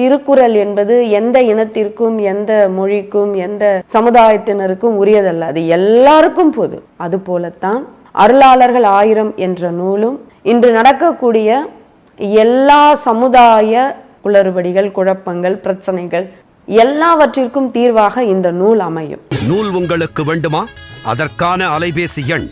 திருக்குறள் என்பது எந்த இனத்திற்கும் எந்த மொழிக்கும் எந்த சமுதாயத்தினருக்கும் உரியதல்ல, அது எல்லாருக்கும் பொது. அது போலத்தான் அருளாளர்கள் 1000 என்ற நூலும் இன்று நடக்கக்கூடிய எல்லா சமுதாய குளறுபடிகள், குழப்பங்கள், பிரச்சனைகள் எல்லாவற்றிற்கும் தீர்வாக இந்த நூல் அமையும். நூல் உங்களுக்கு வேண்டுமா? அதற்கான அலைபேசி எண்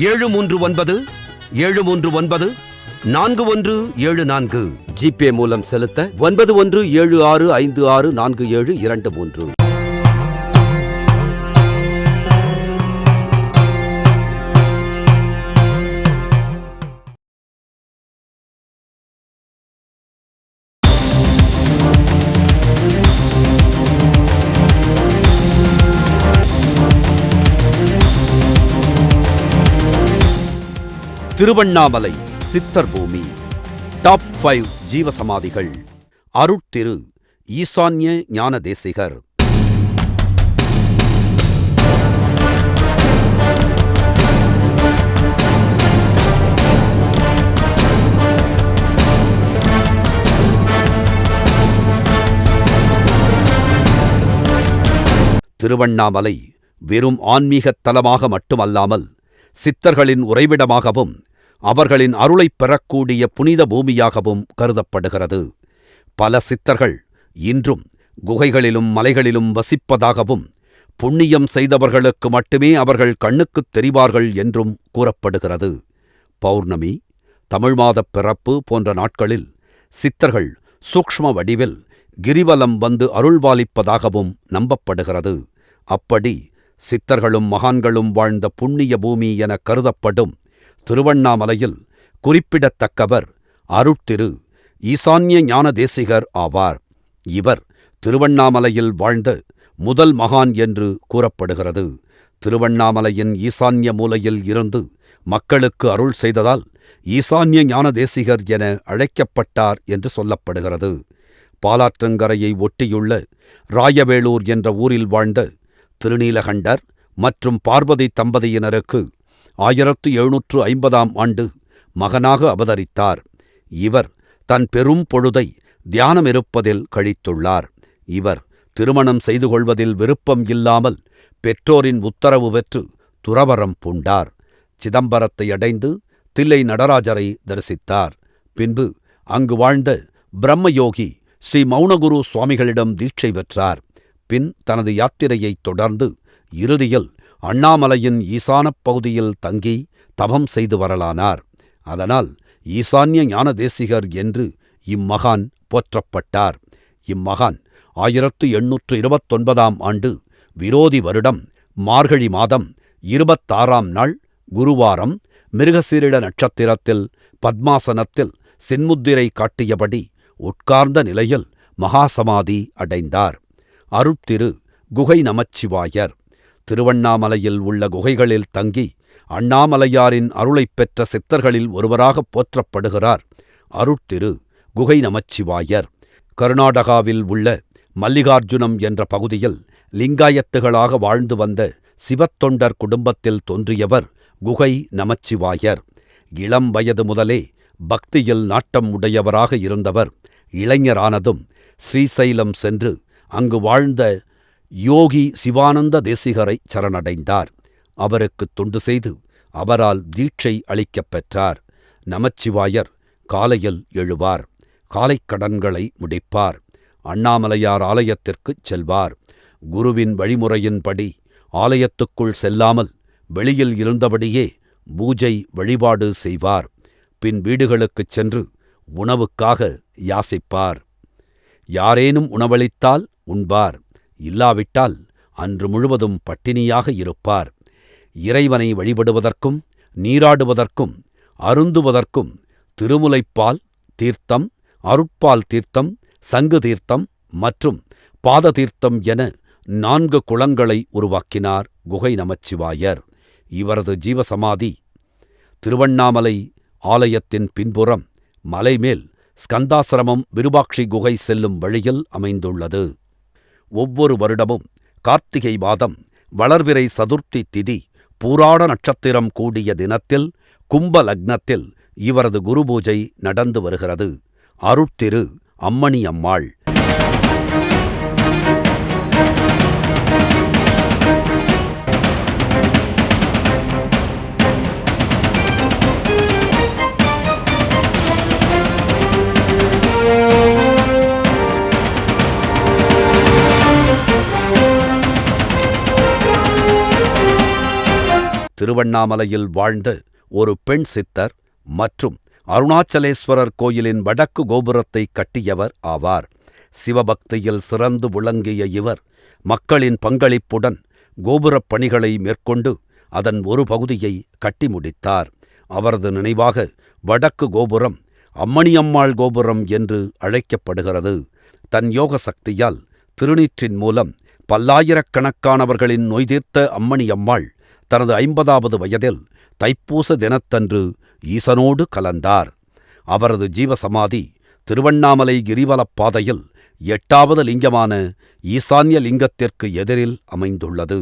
739-739-4174. ஜிபே மூலம் செலுத்த 9176564723. திருவண்ணாமலை சித்தர் பூமி. டாப் 5 ஜீவசமாதிகள். அருட்திரு ஈசான்ய ஞான தேசிகர். திருவண்ணாமலை வெறும் ஆன்மீகத் தலமாக மட்டுமல்லாமல் சித்தர்களின் உறைவிடமாகவும் அவர்களின் அருளைப் பெறக்கூடிய புனித பூமியாகவும் கருதப்படுகிறது. பல சித்தர்கள் இன்றும் குகைகளிலும் மலைகளிலும் வசிப்பதாகவும், புண்ணியம் செய்தவர்களுக்கு மட்டுமே அவர்கள் கண்ணுக்குத் தெரிவார்கள் என்றும் கூறப்படுகிறது. பௌர்ணமி, தமிழ் மாதப் பிறப்பு போன்ற நாட்களில் சித்தர்கள் சூக்ஷ்ம வடிவில் கிரிவலம் வந்து அருள்பாலிப்பதாகவும் நம்பப்படுகிறது. அப்படி சித்தர்களும் மகான்களும் வாழ்ந்த புண்ணிய பூமி என கருதப்படும் திருவண்ணாமலையில் குறிப்பிடத்தக்கவர் அருட்திரு ஈசான்ய ஞான தேசிகர் ஆவார். இவர் திருவண்ணாமலையில் வாழ்ந்த முதல் மகான் என்று கூறப்படுகிறது. திருவண்ணாமலையின் ஈசான்ய மூலையில் இருந்து மக்களுக்கு அருள் செய்ததால் ஈசான்ய ஞான தேசிகர் என அழைக்கப்பட்டார் என்று சொல்லப்படுகிறது. பாலாற்றங்கரையை ஒட்டியுள்ள ராயவேளூர் என்ற ஊரில் வாழ்ந்த திருநீலகண்டர் மற்றும் பார்வதி தம்பதியினருக்கு 1750ஆம் ஆண்டு மகனாக அவதரித்தார். இவர் தன் பெரும் பொழுதை தியானமிருப்பதில் கழித்துள்ளார். இவர் திருமணம் செய்து கொள்வதில் விருப்பம் இல்லாமல் பெற்றோரின் உத்தரவு பெற்று துறவறம் பூண்டார். சிதம்பரத்தை அடைந்து தில்லை நடராஜரை தரிசித்தார். பின்பு அங்கு வாழ்ந்த பிரம்மயோகி ஸ்ரீ மௌனகுரு சுவாமிகளிடம் தீட்சை பெற்றார். பின் தனது யாத்திரையைத் தொடர்ந்து இறுதியில் அண்ணாமலையின் ஈசானப் பகுதியில் தங்கி தவம் செய்து வரலானார். அதனால் ஈசான்ய ஞான தேசிகர் என்று இம்மகான் போற்றப்பட்டார். இம்மகான் 1829ஆம் ஆண்டு விரோதி வருடம் மார்கழி மாதம் 26ஆம் நாள் குருவாரம் மிருகசீரிட நட்சத்திரத்தில் பத்மாசனத்தில் சின்முத்திரை காட்டியபடி உட்கார்ந்த நிலையில் மகாசமாதி அடைந்தார். அருட்திரு குகை நமச்சிவாயர் திருவண்ணாமலையில் உள்ள குகைகளில் தங்கி அண்ணாமலையாரின் அருளைப் பெற்ற சித்தர்களில் ஒருவராகப் போற்றப்படுகிறார். அருட்திரு குகை நமச்சிவாயர் கர்நாடகாவில் உள்ள மல்லிகார்ஜுனம் என்ற பகுதியில் லிங்காயத்துகளாக வாழ்ந்து வந்த சிவத்தொண்டர் குடும்பத்தில் தோன்றியவர் குகை நமச்சிவாயர். இளம் வயது முதலே பக்தியில் நாட்டம் உடையவராக இருந்தவர் இளைஞரானதும் ஸ்ரீசைலம் சென்று அங்கு வாழ்ந்த யோகி சிவானந்த தேசிகரை சரணடைந்தார். அவருக்கு தொண்டு செய்து அவரால் தீட்சை அளிக்கப் பெற்றார். நமச்சிவாயர் காலையில் எழுவார். காலைக் கடன்களை முடிப்பார். அண்ணாமலையார் ஆலயத்திற்குச் செல்வார். குருவின் வழிமுறையின்படி ஆலயத்துக்குள் செல்லாமல் வெளியில் இருந்தபடியே பூஜை வழிபாடு செய்வார். பின் வீடுகளுக்குச் சென்று உணவுக்காக யாசிப்பார். யாரேனும் உணவளித்தால் உண்பார். இல்லாவிட்டால் அன்று முழுவதும் பட்டினியாக இருப்பார். இறைவனை வழிபடுவதற்கும் நீராடுவதற்கும் அருந்துவதற்கும் திருமுலைப்பால் தீர்த்தம், அருட்பால் தீர்த்தம், சங்கு தீர்த்தம் மற்றும் பாத தீர்த்தம் என 4 குளங்களை உருவாக்கினார் குகை நமச்சிவாயர். இவரது ஜீவசமாதி திருவண்ணாமலை ஆலயத்தின் பின்புறம் மலைமேல் ஸ்கந்தாசிரமம் விருபாட்சி குகை செல்லும் வழியில் அமைந்துள்ளது. ஒவ்வொரு வருடமும் கார்த்திகை மாதம் வளர்பிறை சதுர்த்தி திதி பூராட நட்சத்திரம் கூடிய தினத்தில் கும்ப லக்னத்தில் இவரது குருபூஜை நடந்து வருகிறது. அருட்திரு அம்மணி அம்மாள். திருவண்ணாமலையில் வாழ்ந்த ஒரு பெண் சித்தர் மற்றும் அருணாச்சலேஸ்வரர் கோயிலின் வடக்கு கோபுரத்தை கட்டியவர் ஆவார். சிவபக்தியில் சிறந்து விளங்கிய இவர் மக்களின் பங்களிப்புடன் கோபுரப் பணிகளை மேற்கொண்டு அதன் ஒரு பகுதியை கட்டி முடித்தார். அவரது நினைவாக வடக்கு கோபுரம் அம்மணியம்மாள் கோபுரம் என்று அழைக்கப்படுகிறது. தன் யோக சக்தியால் திருநீற்றின் மூலம் பல்லாயிரக்கணக்கானவர்களின் நோய் தீர்த்த அம்மணியம்மாள் தனது 50வது வயதில் தைப்பூச தினத்தன்று ஈசனோடு கலந்தார். அவரது ஜீவசமாதி திருவண்ணாமலை கிரிவலப் பாதையில் 8வது லிங்கமான ஈசான்ய லிங்கத்திற்கு எதிரில் அமைந்துள்ளது.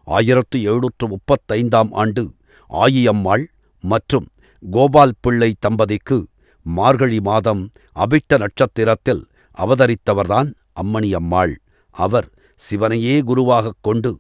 1735ஆம் ஆண்டு ஆயியம்மாள் மற்றும் கோபால் பிள்ளை தம்பதிக்கு மார்கழி மாதம் அபிட்ட நட்சத்திரத்தில் அவதரித்தவர்தான் அம்மணியம்மாள். அவர் சிவனையே குருவாகக் கொண்டு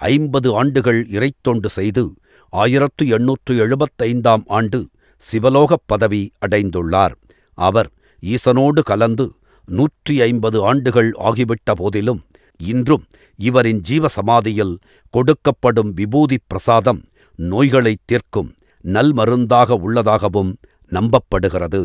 50 ஆண்டுகள் இறைத்தொண்டு செய்து 1875ஆம் ஆண்டு சிவலோகப் பதவி அடைந்துள்ளார். அவர் ஈசனோடு கலந்து 150 ஆண்டுகள் ஆகிவிட்ட போதிலும் இன்றும் இவரின் ஜீவசமாதியில் கொடுக்கப்படும் விபூதி பிரசாதம் நோய்களை தீர்க்கும் நல்மருந்தாக உள்ளதாகவும் நம்பப்படுகிறது.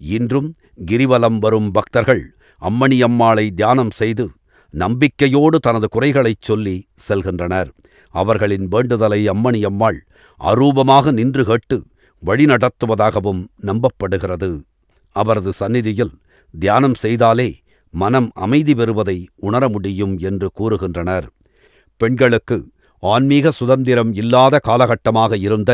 இன்றும் கிரிவலம் வரும் பக்தர்கள் அம்மணியம்மாளை தியானம் செய்து நம்பிக்கையோடு தனது குறைகளைச் சொல்லி செல்கின்றனர். அவர்களின் வேண்டுதலை அம்மணியம்மாள் அரூபமாக நின்று கேட்டு வழிநடத்துவதாகவும் நம்பப்படுகிறது. அவரது சந்நிதியில் தியானம் செய்தாலே மனம் அமைதி பெறுவதை உணர முடியும் என்று கூறுகின்றனர். பெண்களுக்கு ஆன்மீக சுதந்திரம் இல்லாத காலகட்டமாக இருந்த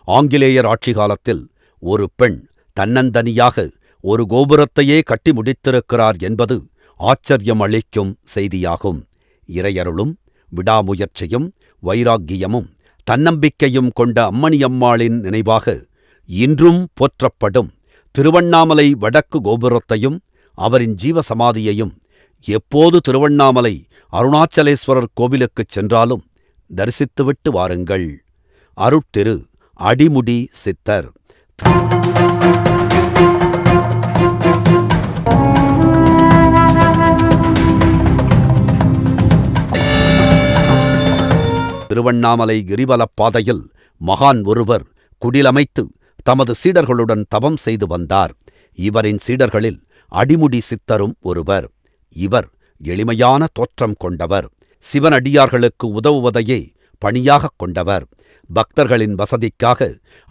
ஆங்கிலேயர் ஆட்சி காலத்தில் ஒரு பெண் தன்னந்தனியாக ஒரு கோபுரத்தையே கட்டி முடித்திருக்கிறார் என்பது ஆச்சரியம் அளிக்கும் செய்தியாகும். இறையருளும் விடாமுயற்சியும் வைராக்கியமும் தன்னம்பிக்கையும் கொண்ட அம்மணியம்மாளின் நினைவாக இன்றும் போற்றப்படும் திருவண்ணாமலை வடக்கு கோபுரத்தையும் அவரின் ஜீவசமாதியையும் எப்போது திருவண்ணாமலை அருணாச்சலேஸ்வரர் கோவிலுக்குச் சென்றாலும் தரிசித்துவிட்டு வாருங்கள். அருட்திரு அடிமுடி சித்தர். திருவண்ணாமலை கிரிவலப் பாதையில் மகான் ஒருவர் குடிலமைத்து தமது சீடர்களுடன் தவம் செய்து வந்தார். இவரின் சீடர்களில் அடிமுடி சித்தரும் ஒருவர். இவர் எளிமையான தோற்றம் கொண்டவர். சிவனடியார்களுக்கு உதவுவதையே பணியாகக் கொண்டவர். பக்தர்களின் வசதிக்காக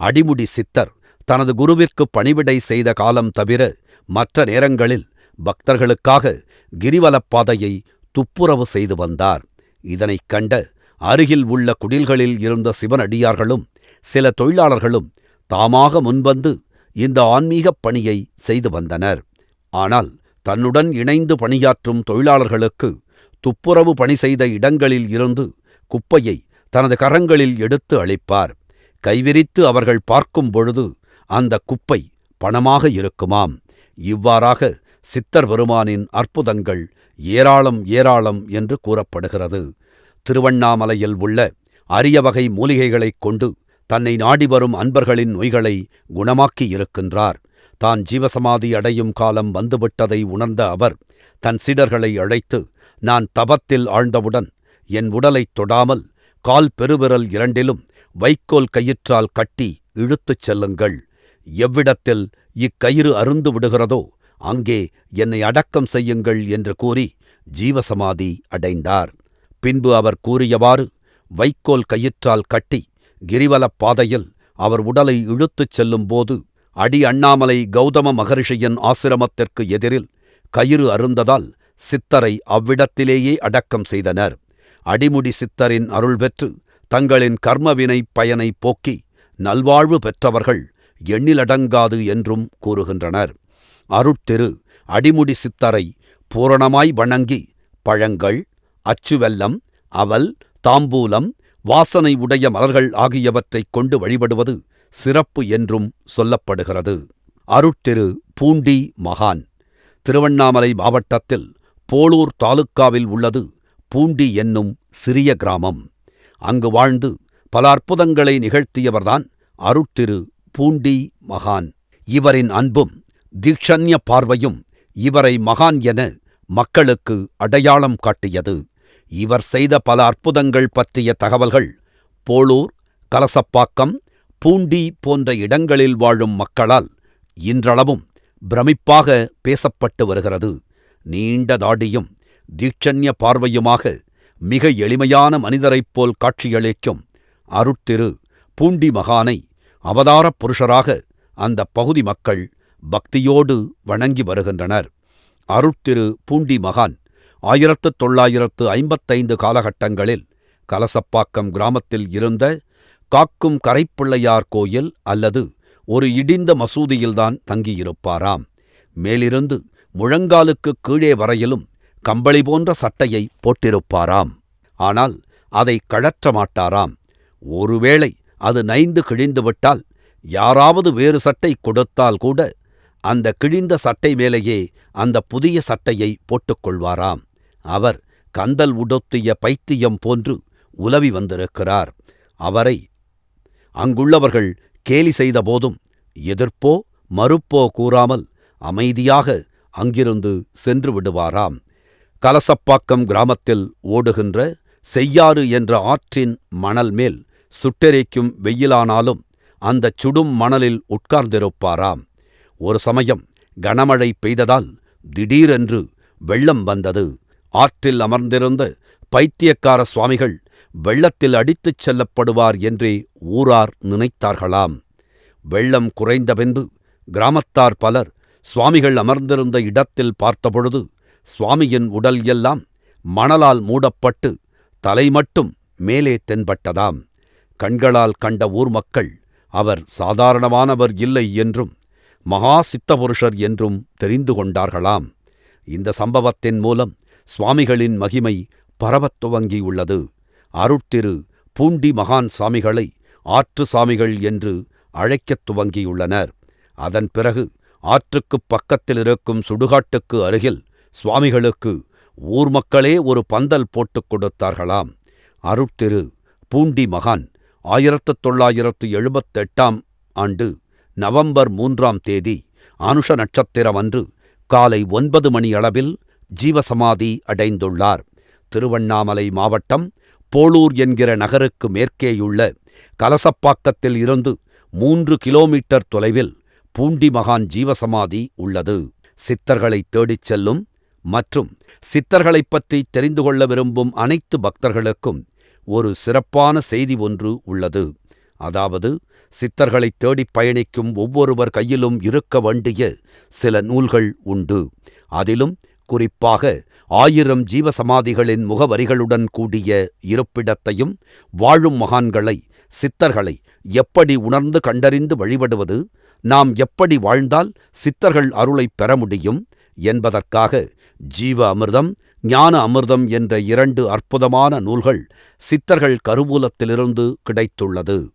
அடிமுடி சித்தர் தனது குருவிற்கு பணிவிடை செய்த காலம் தவிர மற்ற நேரங்களில் பக்தர்களுக்காக கிரிவலப் பாதையை துப்புரவு செய்து வந்தார். இதனைக் கண்ட அருகில் உள்ள குடில்களில் இருந்த சிவனடியார்களும் சில தொழிலாளர்களும் தாமாக முன்வந்து இந்த ஆன்மீகப் பணியை செய்து வந்தனர். ஆனால் தன்னுடன் இணைந்து பணியாற்றும் தொழிலாளர்களுக்கு துப்புரவு பணி செய்த இடங்களில் இருந்து குப்பையை தனது கரங்களில் எடுத்து அளிப்பார். கைவிரித்து அவர்கள் பார்க்கும் பொழுது அந்த குப்பை பணமாக இருக்குமாம். இவ்வாறாக சித்தர் பெருமானின் அற்புதங்கள் ஏராளம் ஏராளம் என்று கூறப்படுகிறது. திருவண்ணாமலையில் உள்ள அரிய வகை மூலிகைகளைக் கொண்டு தன்னை நாடி வரும் அன்பர்களின் நோய்களை குணமாக்கியிருக்கின்றார். தான் ஜீவசமாதி அடையும் காலம் வந்துவிட்டதை உணர்ந்த அவர் தன் சீடர்களை அழைத்து, நான் தபத்தில் ஆழ்ந்தவுடன் என் உடலைத் தொடாமல் கால் பெருவிரல் இரண்டிலும் வைக்கோல் கயிற்றால் கட்டி இழுத்துச் செல்லுங்கள். எவ்விடத்தில் இக்கயிறு அருந்து விடுகிறதோ அங்கே என்னை அடக்கம் செய்யுங்கள் என்று கூறி ஜீவசமாதி அடைந்தார். பின்பு அவர் கூறியவாறு வைக்கோல் கயிற்றால் கட்டி கிரிவலப் பாதையில் அவர் உடலை இழுத்துச் செல்லும்போது அடி அண்ணாமலை கௌதம மகரிஷியின் ஆசிரமத்திற்கு எதிரில் கயிறு அருந்ததால் சித்தரை அவ்விடத்திலேயே அடக்கம் செய்தனர். அடிமுடி சித்தரின் அருள் பெற்று தங்களின் கர்மவினை பயனை போக்கி நல்வாழ்வு பெற்றவர்கள் எண்ணிலடங்காது என்றும் கூறுகின்றனர். அருட்திரு அடிமுடி சித்தரை பூரணமாய் வணங்கி பழங்கள், அச்சுவெல்லம், அவல், தாம்பூலம், வாசனை உடைய மலர்கள் ஆகியவற்றைக் கொண்டு வழிபடுவது சிறப்பு என்றும் சொல்லப்படுகிறது. அருட்திரு பூண்டி மகான். திருவண்ணாமலை மாவட்டத்தில் போளூர் தாலுக்காவில் உள்ளது பூண்டி என்னும் சிறிய கிராமம். அங்கு வாழ்ந்து பல அற்புதங்களை நிகழ்த்தியவர்தான் அருட்திரு பூண்டி மகான். இவரின் அன்பும் தீக்ஷண்ய பார்வையும் இவரை மகான் என மக்களுக்கு அடையாளம் காட்டியது. இவர் செய்த பல அற்புதங்கள் பற்றிய தகவல்கள் போளூர், கலசப்பாக்கம், பூண்டி போன்ற இடங்களில் வாழும் மக்களால் இன்றளவும் பிரமிப்பாக பேசப்பட்டு வருகிறது. நீண்ட தாடியும் தீட்சண்ய பார்வையுமாக மிக எளிமையான மனிதரைப் போல் காட்சியளிக்கும் அருட்திரு பூண்டி மகானை அவதாரப் புருஷராக அந்த பகுதி மக்கள் பக்தியோடு வணங்கி வருகின்றனர். அருட்திரு பூண்டி மகான் 1955 காலகட்டங்களில் கலசப்பாக்கம் கிராமத்தில் இருந்த காக்கும் கரைப்பிள்ளையார் கோயில் அல்லது ஒரு இடிந்த மசூதியில்தான் தங்கியிருப்பாராம். மேலிருந்து முழங்காலுக்கு கீழே வரையிலும் கம்பளி போன்ற சட்டையை போட்டிருப்பாராம். ஆனால் அதை கழற்ற மாட்டாராம். ஒருவேளை அது நைந்து கிழிந்துவிட்டால் யாராவது வேறு சட்டை கொடுத்தால் கூட அந்த கிழிந்த சட்டை மேலேயே அந்த புதிய சட்டையை போட்டுக்கொள்வாராம். அவர் கந்தல் உடுத்திய பைத்தியம் போன்று உலவி வந்திருக்கிறார். அவரை அங்குள்ளவர்கள் கேலி செய்த போதும் எதிர்ப்போ மறுப்போ கூறாமல் அமைதியாக அங்கிருந்து சென்று விடுவாராம். கலசப்பாக்கம் கிராமத்தில் ஓடுகின்ற செய்யாறு என்ற ஆற்றின் மணல் மேல் சுட்டெரிக்கும் வெயிலானாலும் அந்தச் சுடும் மணலில் உட்கார்ந்திருப்பாராம். ஒரு சமயம் கனமழை பெய்ததால் திடீரென்று வெள்ளம் வந்தது. ஆற்றில் அமர்ந்திருந்த பைத்தியக்கார சுவாமிகள் வெள்ளத்தில் அடித்துச் செல்லப்படுவார் என்றே ஊரார் நினைத்தார்களாம். வெள்ளம் குறைந்த பின்பு கிராமத்தார் பலர் சுவாமிகள் அமர்ந்திருந்த இடத்தில் பார்த்தபொழுது சுவாமியின் உடல் எல்லாம் மணலால் மூடப்பட்டு தலை மட்டும் மேலே தென்பட்டதாம். கண்களால் கண்ட ஊர் மக்கள் அவர் சாதாரணமானவர் இல்லை என்றும் மகா சித்தபுருஷர் என்றும் தெரிந்து கொண்டார்களாம். இந்த சம்பவத்தின் மூலம் சுவாமிகளின் மகிமை பரவத் துவங்கியுள்ளது. அருட்திரு பூண்டி மகான் சாமிகளை ஆற்று சாமிகள் என்று அழைக்கத் துவங்கியுள்ளனர். அதன் பிறகு ஆற்றுக்குப் பக்கத்தில் இருக்கும் சுடுகாட்டுக்கு அருகில் சுவாமிகளுக்கு ஊர் மக்களே ஒரு பந்தல் போட்டுக் கொடுத்தார்களாம். அருட்திரு பூண்டி மகான் 1978 ஆண்டு நவம்பர் 3ஆம் தேதி அனுஷ நட்சத்திரம் அன்று காலை 9 மணி அளவில் ஜீவசமாதி அடைந்துள்ளார். திருவண்ணாமலை மாவட்டம் போளூர் என்கிற நகருக்கு மேற்கேயுள்ள கலசப்பாக்கத்தில் இருந்து 3 கிலோமீட்டர் தொலைவில் பூண்டி மகான் ஜீவசமாதி உள்ளது. சித்தர்களை தேடிச் செல்லும் மற்றும் சித்தர்களைப் பற்றி தெரிந்து கொள்ள விரும்பும் அனைத்து பக்தர்களுக்கும் ஒரு சிறப்பான செய்தி ஒன்று உள்ளது. அதாவது, சித்தர்களை தேடிப் பயணிக்கும் ஒவ்வொருவர் கையிலும் இருக்க வேண்டிய சில நூல்கள் உண்டு. அதிலும் குறிப்பாக 1000 ஜீவசமாதிகளின் முகவரிகளுடன் கூடிய இருப்பிடத்தையும் வாழும் மகான்களை, சித்தர்களை எப்படி உணர்ந்து கண்டறிந்து வழிபடுவது, நாம் எப்படி வாழ்ந்தால் சித்தர்கள் அருளைப் பெற முடியும் என்பதற்காக ஜீவ அமிர்தம், ஞான அமிர்தம் என்ற 2 அற்புதமான நூல்கள் சித்தர்கள் கருவூலத்திலிருந்து கிடைத்துள்ளது.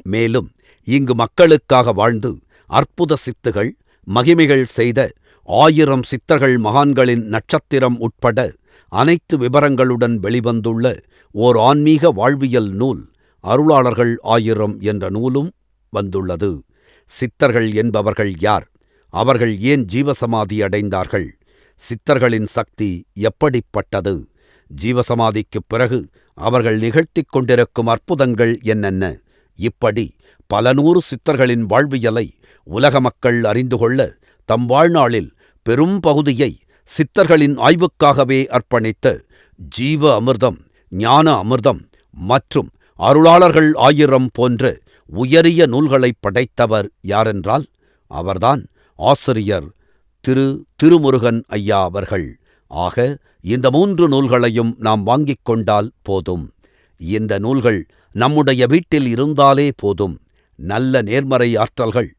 மேலும் இங்கு மக்களுக்காக வாழ்ந்து அற்புத சித்துகள், மகிமைகள் செய்த 1000 சித்தர்கள் மகான்களின் நட்சத்திரம் உட்பட அனைத்து விபரங்களுடன் வெளிவந்துள்ள ஓர் ஆன்மீக வாழ்வியல் நூல் அருளாளர்கள் 1000 என்ற நூலும் வந்துள்ளது. சித்தர்கள் என்பவர்கள் யார்? அவர்கள் ஏன் ஜீவசமாதி அடைந்தார்கள்? சித்தர்களின் சக்தி எப்படிப்பட்டது? ஜீவசமாதிக்குப் பிறகு அவர்கள் நிகழ்த்திக் கொண்டிருக்கும் அற்புதங்கள் என்னென்ன? இப்படி பல நூறு சித்தர்களின் வாழ்வியலை உலக மக்கள் அறிந்து கொள்ள தம் வாழ்நாளில் பெரும் பகுதியை சித்தர்களின் ஆய்வுக்காகவே அர்ப்பணித்த ஜீவ அமிர்தம், ஞான அமிர்தம் மற்றும் அருளாளர்கள் 1000 போன்ற உயரிய நூல்களைப் படைத்தவர் யாரென்றால் அவர்தான் ஆசிரியர் திருமுருகன் ஐயா அவர்கள். ஆக இந்த 3 நூல்களையும் நாம் வாங்கிக் கொண்டால் போதும். இந்த நூல்கள் நம்முடைய வீட்டில் இருந்தாலே போதும். நல்ல நேர்மறை ஆற்றல்கள்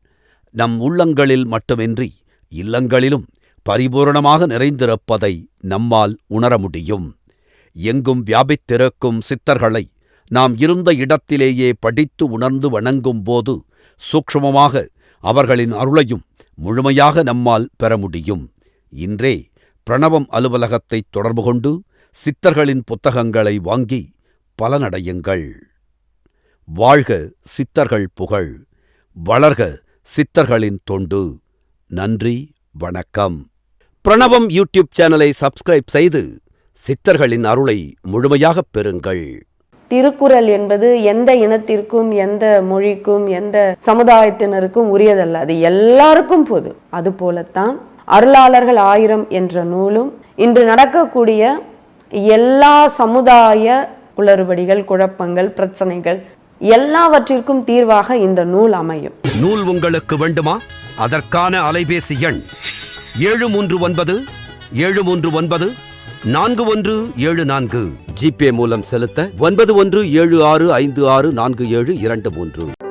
நம் உள்ளங்களில் மட்டுமின்றி இல்லங்களிலும் பரிபூரணமாக நிறைந்திருப்பதை நம்மால் உணர முடியும். எங்கும் வியாபித்திருக்கும் சித்தர்களை நாம் இருந்த இடத்திலேயே படித்து உணர்ந்து வணங்கும் போது சூக்ஷ்மமாக அவர்களின் அருளையும் முழுமையாக நம்மால் பெற முடியும். இன்றே பிரணவம் அலுவலகத்தை தொடர்பு கொண்டு சித்தர்களின் புத்தகங்களை வாங்கி பலனடையுங்கள். வாழ்க சித்தர்கள் புகழ், வளர்க சித்தர்களின் தொண்டு. நன்றி, வணக்கம். பிரணவம் யூடியூப் சேனலை சப்ஸ்கிரைப் செய்து சித்தர்களின் அருளை முழுமையாகப் பெறுங்கள். திருக்குறள் என்பது எந்த இனத்திற்கும் எந்த மொழிக்கும் எந்த சமுதாயத்தினருக்கும் உரியதல்ல, அது எல்லாருக்கும் பொது. அது போலத்தான் அருளாளர்கள் 1000 என்ற நூலும் இன்று நடக்கக்கூடிய எல்லா சமுதாய குளறுபடிகள், குழப்பங்கள், பிரச்சனைகள் எல்லாவற்றிற்கும் தீர்வாக இந்த நூல் அமையும். நூல் உங்களுக்கு வேண்டுமா? அதற்கான அலைபேசி எண் 739 739 4174. ஜிபே மூலம் செலுத்த 9176564723.